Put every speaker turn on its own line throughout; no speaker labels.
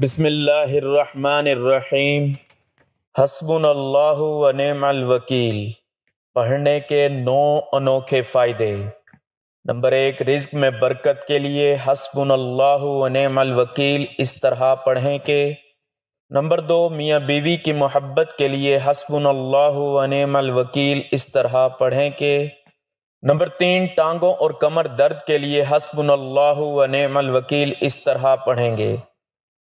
بسم اللہ الرحمن الرحیم۔ حسبنا اللہ و نعم الوکیل۔ پڑھنے کے 9 انوکھے فائدے۔ نمبر 1، رزق میں برکت کے لیے حسبنا اللہ و نعم الوکیل اس طرح پڑھیں کہ۔ نمبر 2، میاں بیوی کی محبت کے لیے حسبنا اللہ و نعم الوکیل اس طرح پڑھیں کہ۔ نمبر 3، ٹانگوں اور کمر درد کے لیے حسبنا اللہ و نعم الوکیل اس طرح پڑھیں گے۔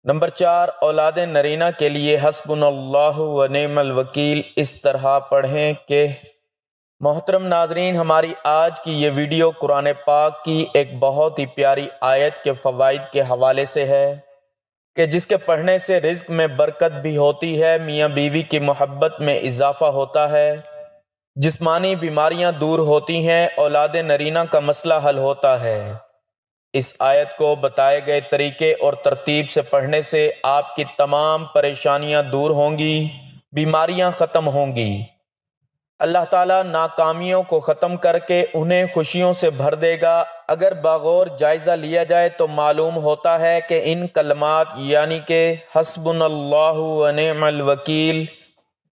نمبر 4، اولاد نرینہ کے لیے حسبنا اللہ و نعم الوکیل اس طرح پڑھیں کہ۔ محترم ناظرین، ہماری آج کی یہ ویڈیو قرآن پاک کی ایک بہت ہی پیاری آیت کے فوائد کے حوالے سے ہے کہ جس کے پڑھنے سے رزق میں برکت بھی ہوتی ہے، میاں بیوی کی محبت میں اضافہ ہوتا ہے، جسمانی بیماریاں دور ہوتی ہیں، اولاد نرینہ کا مسئلہ حل ہوتا ہے۔ اس آیت کو بتائے گئے طریقے اور ترتیب سے پڑھنے سے آپ کی تمام پریشانیاں دور ہوں گی، بیماریاں ختم ہوں گی۔ اللہ تعالیٰ ناکامیوں کو ختم کر کے انہیں خوشیوں سے بھر دے گا۔ اگر بغور جائزہ لیا جائے تو معلوم ہوتا ہے کہ ان کلمات یعنی کہ حسبنا اللہ و نعم الوکیل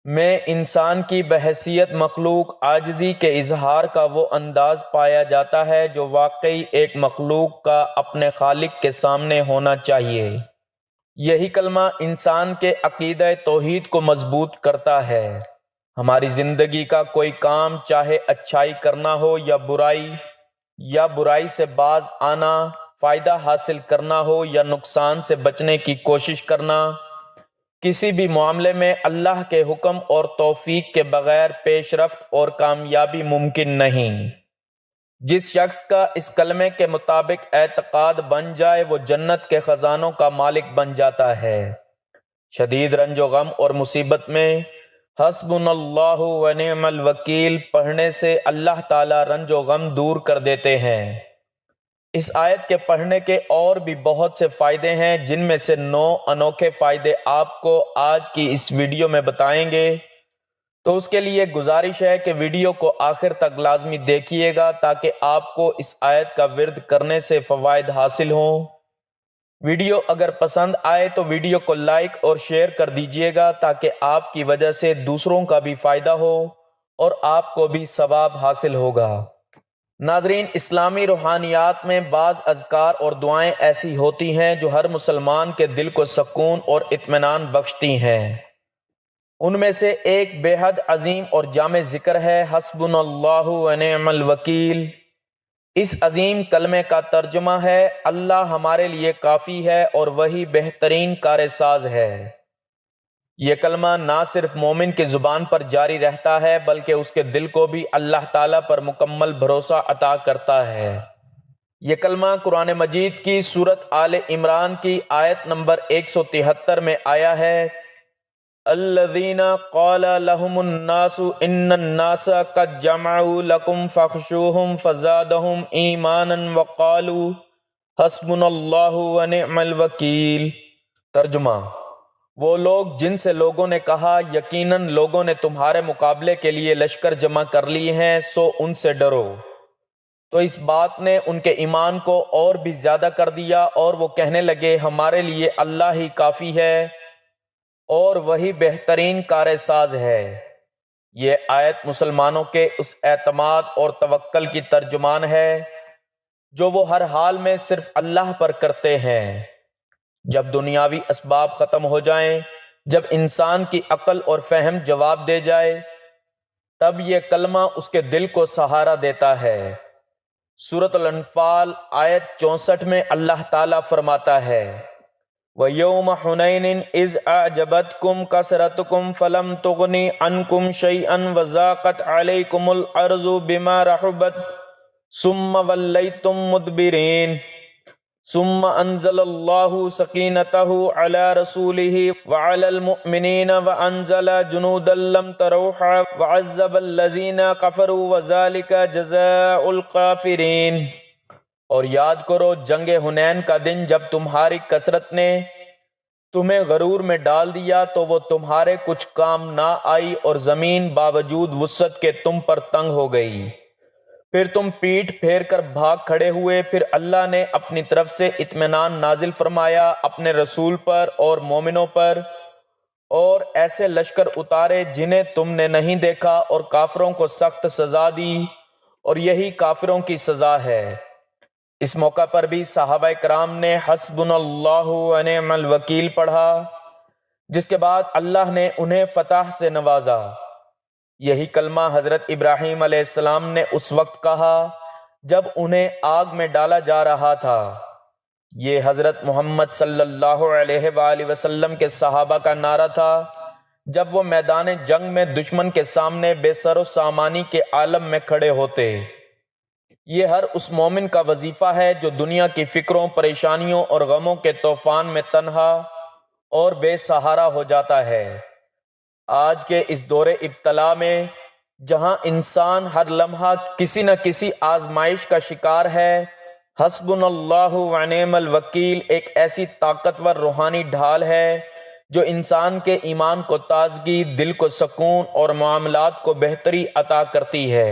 میں انسان کی بحیثیت مخلوق عاجزی کے اظہار کا وہ انداز پایا جاتا ہے جو واقعی ایک مخلوق کا اپنے خالق کے سامنے ہونا چاہیے۔ یہی کلمہ انسان کے عقیدہ توحید کو مضبوط کرتا ہے۔ ہماری زندگی کا کوئی کام، چاہے اچھائی کرنا ہو یا برائی سے باز آنا، فائدہ حاصل کرنا ہو یا نقصان سے بچنے کی کوشش کرنا، کسی بھی معاملے میں اللہ کے حکم اور توفیق کے بغیر پیش رفت اور کامیابی ممکن نہیں۔ جس شخص کا اس کلمے کے مطابق اعتقاد بن جائے وہ جنت کے خزانوں کا مالک بن جاتا ہے۔ شدید رنج و غم اور مصیبت میں حسبنا اللہ و نعم الوکیل پڑھنے سے اللہ تعالی رنج و غم دور کر دیتے ہیں۔ اس آیت کے پڑھنے کے اور بھی بہت سے فائدے ہیں، جن میں سے 9 انوکھے فائدے آپ کو آج کی اس ویڈیو میں بتائیں گے، تو اس کے لیے گزارش ہے کہ ویڈیو کو آخر تک لازمی دیکھیے گا تاکہ آپ کو اس آیت کا ورد کرنے سے فوائد حاصل ہوں۔ ویڈیو اگر پسند آئے تو ویڈیو کو لائک اور شیئر کر دیجیے گا تاکہ آپ کی وجہ سے دوسروں کا بھی فائدہ ہو اور آپ کو بھی ثواب حاصل ہوگا۔ ناظرین، اسلامی روحانیات میں بعض اذکار اور دعائیں ایسی ہوتی ہیں جو ہر مسلمان کے دل کو سکون اور اطمینان بخشتی ہیں۔ ان میں سے ایک بے حد عظیم اور جامع ذکر ہے حسبنا اللہ و نعم الوکیل۔ اس عظیم کلمے کا ترجمہ ہے اللہ ہمارے لیے کافی ہے اور وہی بہترین کار ساز ہے۔ یہ کلمہ نہ صرف مومن کی زبان پر جاری رہتا ہے بلکہ اس کے دل کو بھی اللہ تعالیٰ پر مکمل بھروسہ عطا کرتا ہے۔ یہ کلمہ قرآن مجید کی سورۃ آل عمران کی آیت نمبر 173 میں آیا ہے۔ الذین قال لهم الناس ان الناس قد جمعوا لكم فاخشوهم فزادهم ایمانا وقالوا حسبنا اللہ ونعم الوکیل۔ ترجمہ: وہ لوگ جن سے لوگوں نے کہا یقیناً لوگوں نے تمہارے مقابلے کے لیے لشکر جمع کر لیے ہیں، سو ان سے ڈرو، تو اس بات نے ان کے ایمان کو اور بھی زیادہ کر دیا اور وہ کہنے لگے ہمارے لیے اللہ ہی کافی ہے اور وہی بہترین کار ساز ہے۔ یہ آیت مسلمانوں کے اس اعتماد اور توکل کی ترجمان ہے جو وہ ہر حال میں صرف اللہ پر کرتے ہیں۔ جب دنیاوی اسباب ختم ہو جائیں، جب انسان کی عقل اور فہم جواب دے جائے، تب یہ کلمہ اس کے دل کو سہارا دیتا ہے۔ سورۃ الانفال آیت 64 میں اللہ تعالیٰ فرماتا ہے وَيَوْمَ حُنَيْنٍ إِذْ أَعْجَبَتْكُمْ كَثْرَتُكُمْ فَلَمْ تُغْنِ عَنْكُمْ شَيْئًا وَضَاقَتْ عَلَيْكُمُ الْأَرْضُ بِمَا رَحُبَتْ ثُمَّ وَلَّيْتُمْ مُدْبِرِينَ ثُمَّ أَنزَلَ اللَّهُ سَكِينَتَهُ عَلَى رَسُولِهِ وَعَلَى الْمُؤْمِنِينَ وَأَنزَلَ جُنُودًا لَّمْ تَرَوْهَا وَعَذَّبَ الَّذِينَ كَفَرُوا وَذَلِكَ جَزَاءُ الْكَافِرِينَ۔ اور یاد کرو جنگ حنین کا دن جب تمہاری کثرت نے تمہیں غرور میں ڈال دیا تو وہ تمہارے کچھ کام نہ آئی اور زمین باوجود وسعت کے تم پر تنگ ہو گئی۔ پھر تم پیٹھ پھیر کر بھاگ کھڑے ہوئے۔ پھر اللہ نے اپنی طرف سے اطمینان نازل فرمایا اپنے رسول پر اور مومنوں پر، اور ایسے لشکر اتارے جنہیں تم نے نہیں دیکھا، اور کافروں کو سخت سزا دی، اور یہی کافروں کی سزا ہے۔ اس موقع پر بھی صحابہ کرام نے حسبنا اللہ و نعم الوکیل پڑھا، جس کے بعد اللہ نے انہیں فتح سے نوازا۔ یہی کلمہ حضرت ابراہیم علیہ السلام نے اس وقت کہا جب انہیں آگ میں ڈالا جا رہا تھا۔ یہ حضرت محمد صلی اللہ علیہ وآلہ وسلم کے صحابہ کا نعرہ تھا جب وہ میدان جنگ میں دشمن کے سامنے بے سر و سامانی کے عالم میں کھڑے ہوتے۔ یہ ہر اس مومن کا وظیفہ ہے جو دنیا کی فکروں، پریشانیوں اور غموں کے طوفان میں تنہا اور بے سہارا ہو جاتا ہے۔ آج کے اس دور ابتلا میں جہاں انسان ہر لمحہ کسی نہ کسی آزمائش کا شکار ہے، حسبنا اللہ و نعم الوکیل ایک ایسی طاقتور روحانی ڈھال ہے جو انسان کے ایمان کو تازگی، دل کو سکون اور معاملات کو بہتری عطا کرتی ہے۔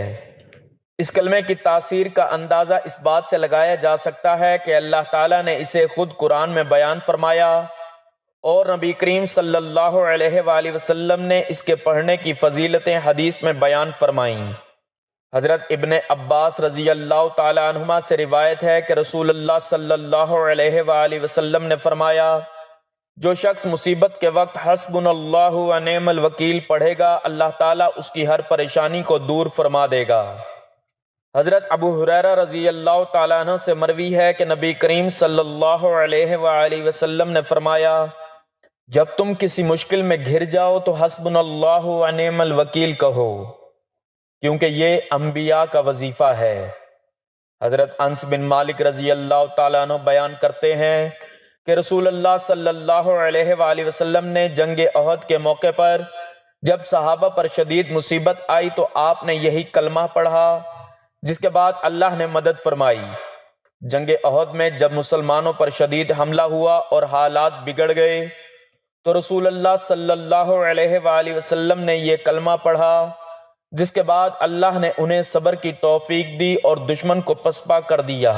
اس کلمے کی تاثیر کا اندازہ اس بات سے لگایا جا سکتا ہے کہ اللہ تعالیٰ نے اسے خود قرآن میں بیان فرمایا، اور نبی کریم صلی اللہ علیہ وآلہ وسلم نے اس کے پڑھنے کی فضیلتیں حدیث میں بیان فرمائیں۔ حضرت ابن عباس رضی اللہ تعالی عنہما سے روایت ہے کہ رسول اللہ صلی اللہ علیہ وآلہ وسلم نے فرمایا، جو شخص مصیبت کے وقت حسبنا اللہ و نعم الوکیل پڑھے گا، اللہ تعالیٰ اس کی ہر پریشانی کو دور فرما دے گا۔ حضرت ابو ہریرہ رضی اللہ تعالیٰ عنہ سے مروی ہے کہ نبی کریم صلی اللہ علیہ وآلہ وسلم نے فرمایا، جب تم کسی مشکل میں گھر جاؤ تو حسبنا اللہ و نعم الوکیل کہو، کیونکہ یہ انبیاء کا وظیفہ ہے۔ حضرت انس بن مالک رضی اللہ تعالیٰ عنہ بیان کرتے ہیں کہ رسول اللہ صلی اللہ علیہ وآلہ وسلم نے جنگ احد کے موقع پر جب صحابہ پر شدید مصیبت آئی تو آپ نے یہی کلمہ پڑھا، جس کے بعد اللہ نے مدد فرمائی۔ جنگ احد میں جب مسلمانوں پر شدید حملہ ہوا اور حالات بگڑ گئے تو رسول اللہ صلی اللہ علیہ وآلہ وسلم نے یہ کلمہ پڑھا، جس کے بعد اللہ نے انہیں صبر کی توفیق دی اور دشمن کو پسپا کر دیا۔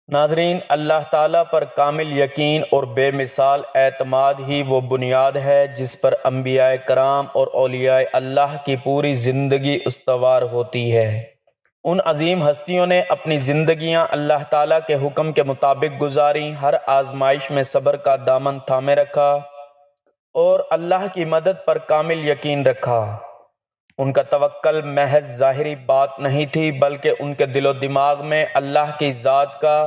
ناظرین، اللہ تعالیٰ پر کامل یقین اور بے مثال اعتماد ہی وہ بنیاد ہے جس پر انبیاء کرام اور اولیاء اللہ کی پوری زندگی استوار ہوتی ہے۔ ان عظیم ہستیوں نے اپنی زندگیاں اللہ تعالیٰ کے حکم کے مطابق گزاریں، ہر آزمائش میں صبر کا دامن تھامے رکھا اور اللہ کی مدد پر کامل یقین رکھا۔ ان کا توکل محض ظاہری بات نہیں تھی، بلکہ ان کے دل و دماغ میں اللہ کی ذات کا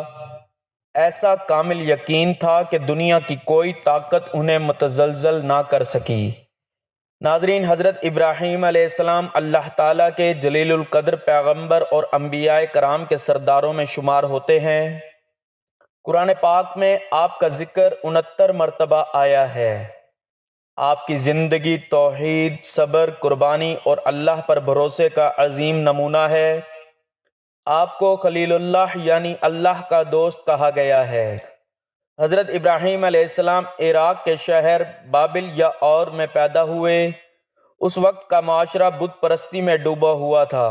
ایسا کامل یقین تھا کہ دنیا کی کوئی طاقت انہیں متزلزل نہ کر سکی۔ ناظرین، حضرت ابراہیم علیہ السلام اللہ تعالیٰ کے جلیل القدر پیغمبر اور انبیاء کرام کے سرداروں میں شمار ہوتے ہیں۔ قرآن پاک میں آپ کا ذکر 69 مرتبہ آیا ہے۔ آپ کی زندگی توحید، صبر، قربانی اور اللہ پر بھروسے کا عظیم نمونہ ہے۔ آپ کو خلیل اللہ یعنی اللہ کا دوست کہا گیا ہے۔ حضرت ابراہیم علیہ السلام عراق کے شہر بابل یا اور میں پیدا ہوئے۔ اس وقت کا معاشرہ بت پرستی میں ڈوبا ہوا تھا۔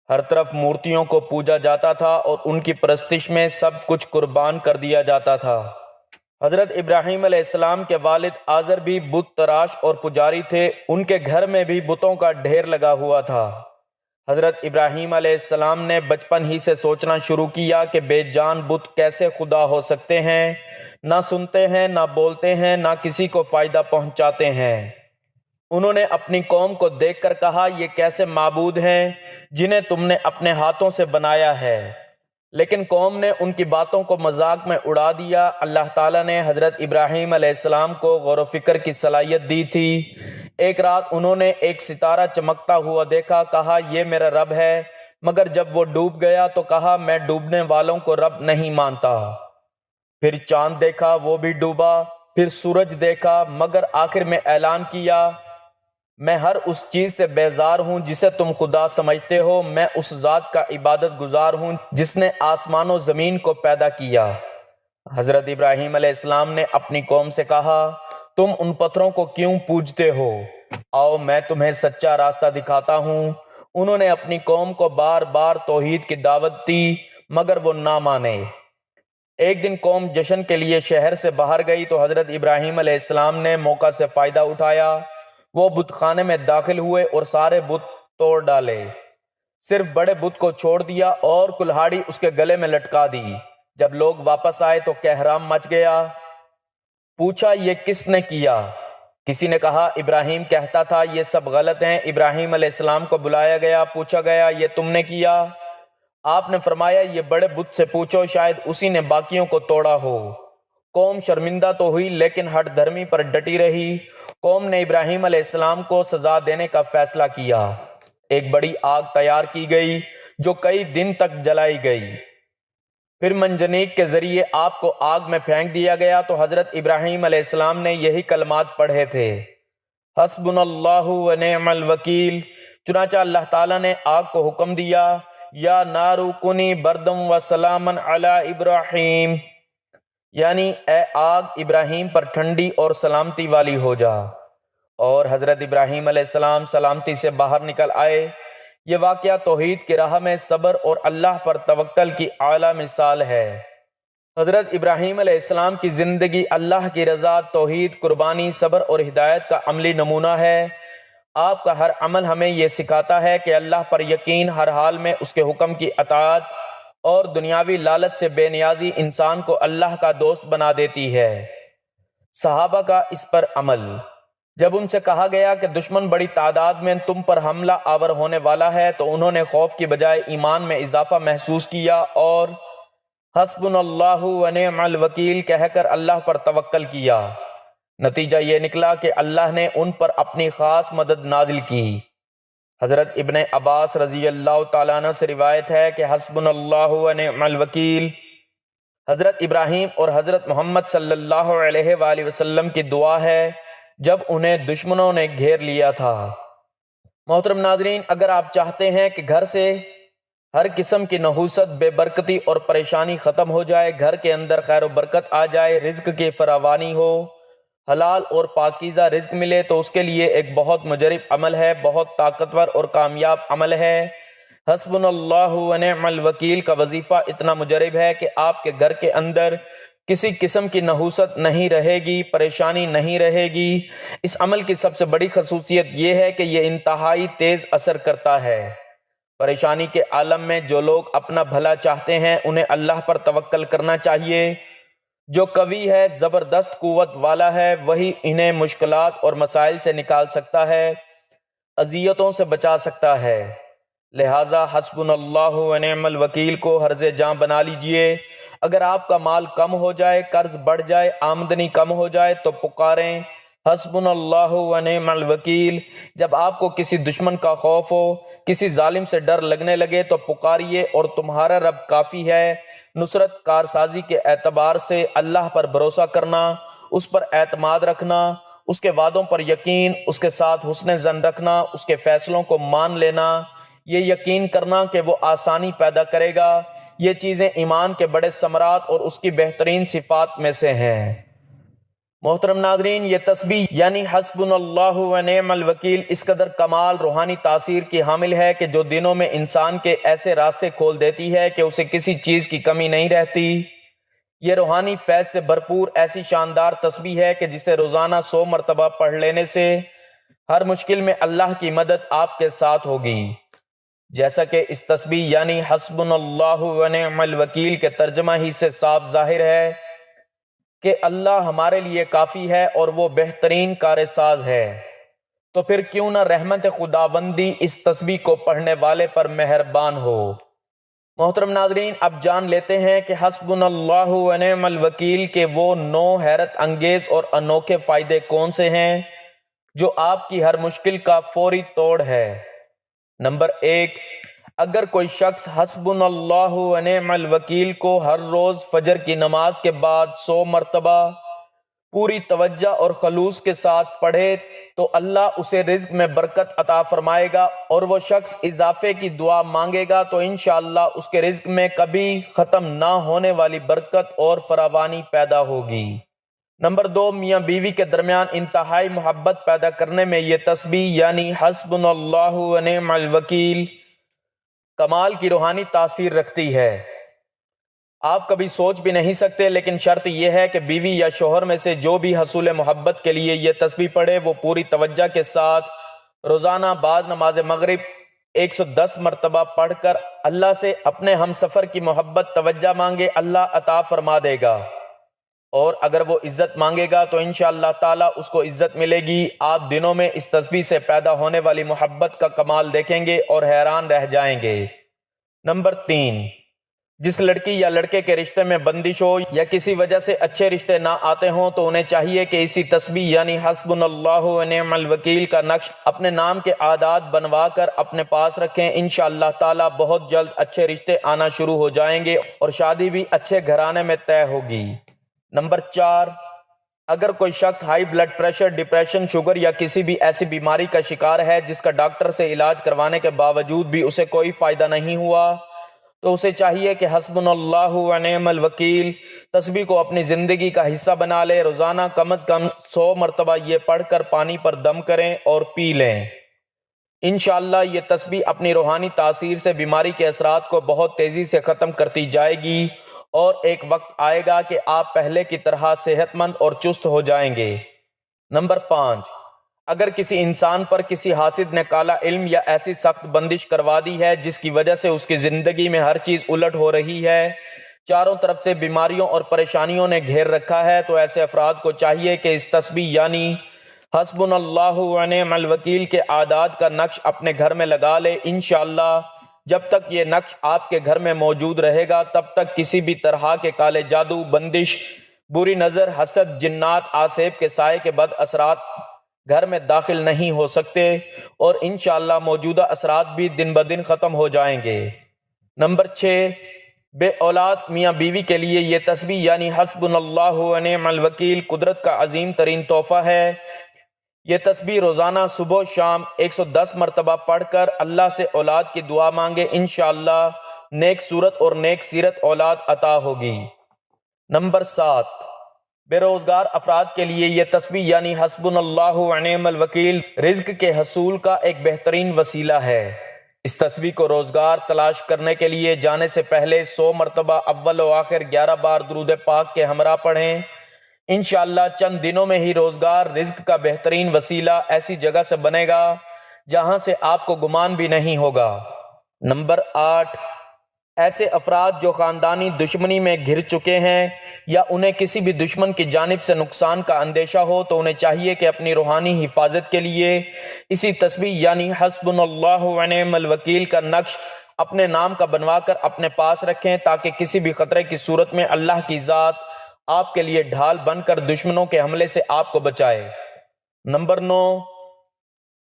ہر طرف مورتیوں کو پوجا جاتا تھا اور ان کی پرستش میں سب کچھ قربان کر دیا جاتا تھا۔ حضرت ابراہیم علیہ السلام کے والد آزر بھی بت تراش اور پجاری تھے، ان کے گھر میں بھی بتوں کا ڈھیر لگا ہوا تھا۔ حضرت ابراہیم علیہ السلام نے بچپن ہی سے سوچنا شروع کیا کہ بے جان بت کیسے خدا ہو سکتے ہیں، نہ سنتے ہیں، نہ بولتے ہیں، نہ کسی کو فائدہ پہنچاتے ہیں۔ انہوں نے اپنی قوم کو دیکھ کر کہا، یہ کیسے معبود ہیں جنہیں تم نے اپنے ہاتھوں سے بنایا ہے؟ لیکن قوم نے ان کی باتوں کو مذاق میں اڑا دیا۔ اللہ تعالیٰ نے حضرت ابراہیم علیہ السلام کو غور و فکر کی صلاحیت دی تھی۔ ایک رات انہوں نے ایک ستارہ چمکتا ہوا دیکھا، کہا یہ میرا رب ہے، مگر جب وہ ڈوب گیا تو کہا میں ڈوبنے والوں کو رب نہیں مانتا۔ پھر چاند دیکھا، وہ بھی ڈوبا، پھر سورج دیکھا، مگر آخر میں اعلان کیا، میں ہر اس چیز سے بیزار ہوں جسے تم خدا سمجھتے ہو، میں اس ذات کا عبادت گزار ہوں جس نے آسمان و زمین کو پیدا کیا۔ حضرت ابراہیم علیہ السلام نے اپنی قوم سے کہا، تم ان پتھروں کو کیوں پوجتے ہو؟ آؤ میں تمہیں سچا راستہ دکھاتا ہوں۔ انہوں نے اپنی قوم کو بار بار توحید کی دعوت دی مگر وہ نہ مانے۔ ایک دن قوم جشن کے لیے شہر سے باہر گئی تو حضرت ابراہیم علیہ السلام نے موقع سے فائدہ اٹھایا۔ وہ بت خانے میں داخل ہوئے اور سارے بت توڑ ڈالے، صرف بڑے بت کو چھوڑ دیا اور کلہاڑی اس کے گلے میں لٹکا دی۔ جب لوگ واپس آئے تو کہرام مچ گیا۔ پوچھا یہ کس نے کیا؟ کسی نے کہا ابراہیم کہتا تھا یہ سب غلط ہیں۔ ابراہیم علیہ السلام کو بلایا گیا، پوچھا گیا یہ تم نے کیا؟ آپ نے فرمایا یہ بڑے بت سے پوچھو، شاید اسی نے باقیوں کو توڑا ہو۔ قوم شرمندہ تو ہوئی لیکن ہٹ دھرمی پر ڈٹی رہی۔ قوم نے ابراہیم علیہ السلام کو سزا دینے کا فیصلہ کیا۔ ایک بڑی آگ تیار کی گئی جو کئی دن تک جلائی گئی، پھر منجنیق کے ذریعے آپ کو آگ میں پھینک دیا گیا تو حضرت ابراہیم علیہ السلام نے یہی کلمات پڑھے تھے، حسبنا اللہ و نعم الوکیل۔ چنانچہ اللہ تعالیٰ نے آگ کو حکم دیا، یا نار کنی بردم و سلاما علی ابراہیم، یعنی اے آگ ابراہیم پر ٹھنڈی اور سلامتی والی ہو جا۔ اور حضرت ابراہیم علیہ السلام سلامتی سے باہر نکل آئے۔ یہ واقعہ توحید کی راہ میں صبر اور اللہ پر توکل کی اعلیٰ مثال ہے۔ حضرت ابراہیم علیہ السلام کی زندگی اللہ کی رضا، توحید، قربانی، صبر اور ہدایت کا عملی نمونہ ہے۔ آپ کا ہر عمل ہمیں یہ سکھاتا ہے کہ اللہ پر یقین ہر حال میں اس کے حکم کی اطاعت اور دنیاوی لالچ سے بے نیازی انسان کو اللہ کا دوست بنا دیتی ہے۔ صحابہ کا اس پر عمل۔ جب ان سے کہا گیا کہ دشمن بڑی تعداد میں تم پر حملہ آور ہونے والا ہے تو انہوں نے خوف کی بجائے ایمان میں اضافہ محسوس کیا اور حسبنا اللہ و نعم الوکیل کہہ کر اللہ پر توکل کیا۔ نتیجہ یہ نکلا کہ اللہ نے ان پر اپنی خاص مدد نازل کی۔ حضرت ابن عباس رضی اللہ تعالیٰ عنہ سے روایت ہے کہ حسبنا اللہ و نعم الوکیل حضرت ابراہیم اور حضرت محمد صلی اللہ علیہ وآلہ وسلم کی دعا ہے جب انہیں دشمنوں نے گھیر لیا تھا۔ محترم ناظرین، اگر آپ چاہتے ہیں کہ گھر سے ہر قسم کی نحوست، بے برکتی اور پریشانی ختم ہو جائے، گھر کے اندر خیر و برکت آ جائے، رزق کی فراوانی ہو، حلال اور پاکیزہ رزق ملے، تو اس کے لیے ایک بہت مجرب عمل ہے، بہت طاقتور اور کامیاب عمل ہے۔ حسبنا اللہ و نعم الوکیل کا وظیفہ اتنا مجرب ہے کہ آپ کے گھر کے اندر کسی قسم کی نحوست نہیں رہے گی، پریشانی نہیں رہے گی۔ اس عمل کی سب سے بڑی خصوصیت یہ ہے کہ یہ انتہائی تیز اثر کرتا ہے۔ پریشانی کے عالم میں جو لوگ اپنا بھلا چاہتے ہیں انہیں اللہ پر توکل کرنا چاہیے۔ جو قوی ہے، زبردست قوت والا ہے، وہی انہیں مشکلات اور مسائل سے نکال سکتا ہے، اذیتوں سے بچا سکتا ہے۔ لہٰذا حسبنا اللہ و نعم الوکیل کو حرز جاں بنا لیجئے۔ اگر آپ کا مال کم ہو جائے، قرض بڑھ جائے، آمدنی کم ہو جائے تو پکاریں حسبنا اللہ و نعم الوکیل۔ جب آپ کو کسی دشمن کا خوف ہو، کسی ظالم سے ڈر لگنے لگے تو پکاریے اور تمہارا رب کافی ہے۔ نصرت کارسازی کے اعتبار سے اللہ پر بھروسہ کرنا، اس پر اعتماد رکھنا، اس کے وعدوں پر یقین، اس کے ساتھ حسن ظن رکھنا، اس کے فیصلوں کو مان لینا، یہ یقین کرنا کہ وہ آسانی پیدا کرے گا، یہ چیزیں ایمان کے بڑے ثمرات اور اس کی بہترین صفات میں سے ہیں۔ محترم ناظرین، یہ تسبیح یعنی حسبنا اللہ و نعم الوکیل اس قدر کمال روحانی تاثیر کی حامل ہے کہ جو دنوں میں انسان کے ایسے راستے کھول دیتی ہے کہ اسے کسی چیز کی کمی نہیں رہتی۔ یہ روحانی فیض سے بھرپور ایسی شاندار تسبیح ہے کہ جسے روزانہ 100 مرتبہ پڑھ لینے سے ہر مشکل میں اللہ کی مدد آپ کے ساتھ ہوگی۔ جیسا کہ اس تسبیح یعنی حسبنا اللہ و نعم الوکیل کے ترجمہ ہی سے صاف ظاہر ہے کہ اللہ ہمارے لیے کافی ہے اور وہ بہترین کار ساز ہے، تو پھر کیوں نہ رحمت خداوندی اس تسبیح کو پڑھنے والے پر مہربان ہو۔ محترم ناظرین، اب جان لیتے ہیں کہ حسبنا اللہ و نعم الوکیل کے وہ 9 حیرت انگیز اور انوکھے فائدے کون سے ہیں جو آپ کی ہر مشکل کا فوری توڑ ہے۔ نمبر 1، اگر کوئی شخص حسبنا اللہ و نعم الوکیل کو ہر روز فجر کی نماز کے بعد 100 مرتبہ پوری توجہ اور خلوص کے ساتھ پڑھے تو اللہ اسے رزق میں برکت عطا فرمائے گا، اور وہ شخص اضافے کی دعا مانگے گا تو انشاءاللہ اس کے رزق میں کبھی ختم نہ ہونے والی برکت اور فراوانی پیدا ہوگی۔ نمبر 2، میاں بیوی کے درمیان انتہائی محبت پیدا کرنے میں یہ تسبیح یعنی حسبنا اللہ و نعم الوکیل کمال کی روحانی تاثیر رکھتی ہے۔ آپ کبھی سوچ بھی نہیں سکتے، لیکن شرط یہ ہے کہ بیوی یا شوہر میں سے جو بھی حصول محبت کے لیے یہ تسبیح پڑھے وہ پوری توجہ کے ساتھ روزانہ بعد نماز مغرب 110 مرتبہ پڑھ کر اللہ سے اپنے ہم سفر کی محبت توجہ مانگے، اللہ عطا فرما دے گا، اور اگر وہ عزت مانگے گا تو انشاءاللہ تعالی اس کو عزت ملے گی۔ آپ دنوں میں اس تسبیح سے پیدا ہونے والی محبت کا کمال دیکھیں گے اور حیران رہ جائیں گے۔ نمبر 3، جس لڑکی یا لڑکے کے رشتے میں بندش ہو یا کسی وجہ سے اچھے رشتے نہ آتے ہوں تو انہیں چاہیے کہ اسی تسبیح یعنی حسبنا اللہ و نعم الوکیل کا نقش اپنے نام کے اعداد بنوا کر اپنے پاس رکھیں۔ انشاءاللہ تعالی بہت جلد اچھے رشتے آنا شروع ہو جائیں گے اور شادی بھی اچھے گھرانے میں طے ہوگی۔ نمبر 4، اگر کوئی شخص high blood pressure, depression, sugar یا کسی بھی ایسی بیماری کا شکار ہے جس کا ڈاکٹر سے علاج کروانے کے باوجود بھی اسے کوئی فائدہ نہیں ہوا، تو اسے چاہیے کہ حسبنا اللہ و نعم الوکیل تسبیح کو اپنی زندگی کا حصہ بنا لے۔ روزانہ کم از کم 100 مرتبہ یہ پڑھ کر پانی پر دم کریں اور پی لیں۔ انشاءاللہ یہ تسبیح اپنی روحانی تاثیر سے بیماری کے اثرات کو بہت تیزی سے ختم کرتی جائے گی، اور ایک وقت آئے گا کہ آپ پہلے کی طرح صحت مند اور چست ہو جائیں گے۔ نمبر 5، اگر کسی انسان پر کسی حاسد نے کالا علم یا ایسی سخت بندش کروا دی ہے جس کی وجہ سے اس کی زندگی میں ہر چیز الٹ ہو رہی ہے، چاروں طرف سے بیماریوں اور پریشانیوں نے گھیر رکھا ہے، تو ایسے افراد کو چاہیے کہ اس تسبیح یعنی حسبنا اللہ و نعم الوکیل کے اعداد کا نقش اپنے گھر میں لگا لے۔ انشاءاللہ جب تک یہ نقش آپ کے گھر میں موجود رہے گا تب تک کسی بھی طرح کے کالے جادو، بندش، بری نظر، حسد، جنات، آسیب کے سائے کے بد اثرات گھر میں داخل نہیں ہو سکتے، اور انشاءاللہ موجودہ اثرات بھی دن بدن ختم ہو جائیں گے۔ نمبر 6، بے اولاد میاں بیوی کے لیے یہ تسبیح یعنی حسبنا اللہ و نعم الوکیل قدرت کا عظیم ترین تحفہ ہے۔ یہ تسبیح روزانہ صبح و شام 110 مرتبہ پڑھ کر اللہ سے اولاد کی دعا مانگے، انشاءاللہ نیک صورت اور نیک سیرت اولاد عطا ہوگی۔ نمبر 7، بے روزگار افراد کے لیے یہ تسبیح یعنی حسبنا اللہ و نعم الوکیل رزق کے حصول کا ایک بہترین وسیلہ ہے۔ اس تسبیح کو روزگار تلاش کرنے کے لیے جانے سے پہلے 100 مرتبہ اول و آخر 11 بار درود پاک کے ہمراہ پڑھیں۔ انشاءاللہ چند دنوں میں ہی روزگار رزق کا بہترین وسیلہ ایسی جگہ سے بنے گا جہاں سے آپ کو گمان بھی نہیں ہوگا۔ نمبر 8، ایسے افراد جو خاندانی دشمنی میں گھر چکے ہیں یا انہیں کسی بھی دشمن کی جانب سے نقصان کا اندیشہ ہو تو انہیں چاہیے کہ اپنی روحانی حفاظت کے لیے اسی تسبیح یعنی حسبنا اللہ و نعم الوکیل کا نقش اپنے نام کا بنوا کر اپنے پاس رکھیں، تاکہ کسی بھی خطرے کی صورت میں اللہ کی ذات آپ کے لیے ڈھال بن کر دشمنوں کے حملے سے آپ کو بچائے۔ نمبر 9،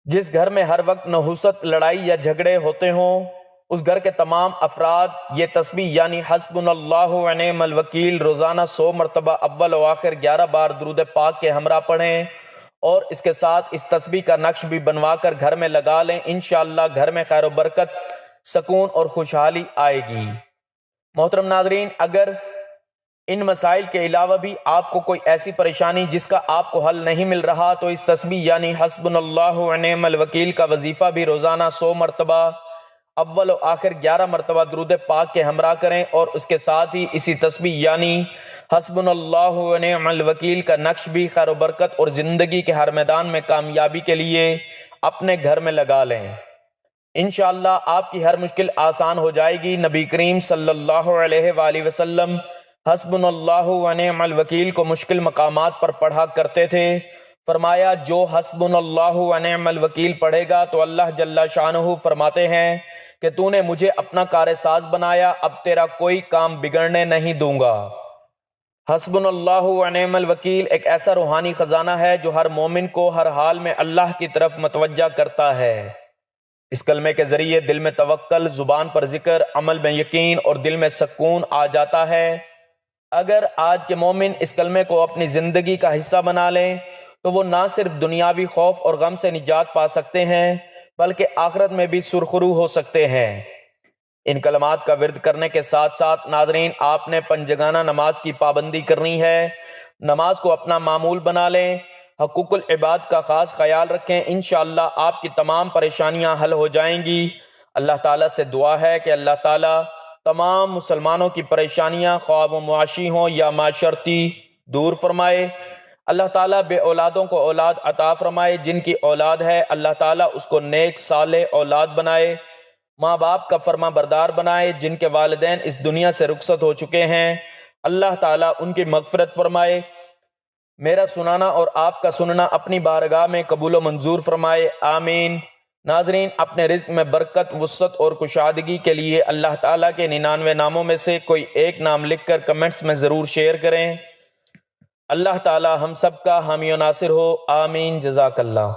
جس گھر میں ہر وقت نحوست، لڑائی یا جھگڑے ہوتے ہوں اس گھر کے تمام افراد یہ تسبیح یعنی حسبنا اللہ و نعم الوکیل روزانہ 100 مرتبہ اول و آخر 11 بار درود پاک کے ہمراہ پڑھیں، اور اس کے ساتھ اس تسبیح کا نقش بھی بنوا کر گھر میں لگا لیں۔ انشاءاللہ گھر میں خیر و برکت، سکون اور خوشحالی آئے گی۔ محترم ناظرین، اگر ان مسائل کے علاوہ بھی آپ کو کوئی ایسی پریشانی جس کا آپ کو حل نہیں مل رہا تو اس تسبیح یعنی حسبنا اللہ و نعم الوکیل کا وظیفہ بھی روزانہ 100 مرتبہ اول و آخر 11 مرتبہ درود پاک کے ہمراہ کریں، اور اس کے ساتھ ہی اسی تسبیح یعنی حسبنا اللہ و نعم الوکیل کا نقش بھی خیر و برکت اور زندگی کے ہر میدان میں کامیابی کے لیے اپنے گھر میں لگا لیں۔ انشاءاللہ آپ کی ہر مشکل آسان ہو جائے گی۔ نبی کریم صلی اللہ علیہ وآلہ وسلم حسبنا اللہ و نعم الوکیل کو مشکل مقامات پر پڑھا کرتے تھے۔ فرمایا جو حسبنا اللہ و نعم الوکیل پڑھے گا تو اللہ جل شانہ فرماتے ہیں کہ تو نے مجھے اپنا کار ساز بنایا، اب تیرا کوئی کام بگڑنے نہیں دوں گا۔ حسبنا اللہ و نعم الوکیل ایک ایسا روحانی خزانہ ہے جو ہر مومن کو ہر حال میں اللہ کی طرف متوجہ کرتا ہے۔ اس کلمے کے ذریعے دل میں توکل، زبان پر ذکر، عمل میں یقین اور دل میں سکون آ جاتا ہے۔ اگر آج کے مومن اس کلمے کو اپنی زندگی کا حصہ بنا لیں تو وہ نہ صرف دنیاوی خوف اور غم سے نجات پا سکتے ہیں بلکہ آخرت میں بھی سرخرو ہو سکتے ہیں۔ ان کلمات کا ورد کرنے کے ساتھ ساتھ ناظرین آپ نے 5 جگانہ نماز کی پابندی کرنی ہے۔ نماز کو اپنا معمول بنا لیں، حقوق العباد کا خاص خیال رکھیں، انشاءاللہ آپ کی تمام پریشانیاں حل ہو جائیں گی۔ اللہ تعالیٰ سے دعا ہے کہ اللہ تعالیٰ تمام مسلمانوں کی پریشانیاں خواہ وہ معاشی ہوں یا معاشرتی دور فرمائے۔ اللہ تعالیٰ بے اولادوں کو اولاد عطا فرمائے، جن کی اولاد ہے اللہ تعالیٰ اس کو نیک صالح اولاد بنائے، ماں باپ کا فرما بردار بنائے، جن کے والدین اس دنیا سے رخصت ہو چکے ہیں اللہ تعالیٰ ان کی مغفرت فرمائے۔ میرا سنانا اور آپ کا سننا اپنی بارگاہ میں قبول و منظور فرمائے، آمین۔ ناظرین، اپنے رزق میں برکت، وسعت اور کشادگی کے لیے اللہ تعالیٰ کے 99 ناموں میں سے کوئی ایک نام لکھ کر کمنٹس میں ضرور شیئر کریں۔ اللہ تعالیٰ ہم سب کا حامی و ناصر ہو، آمین، جزاک اللہ۔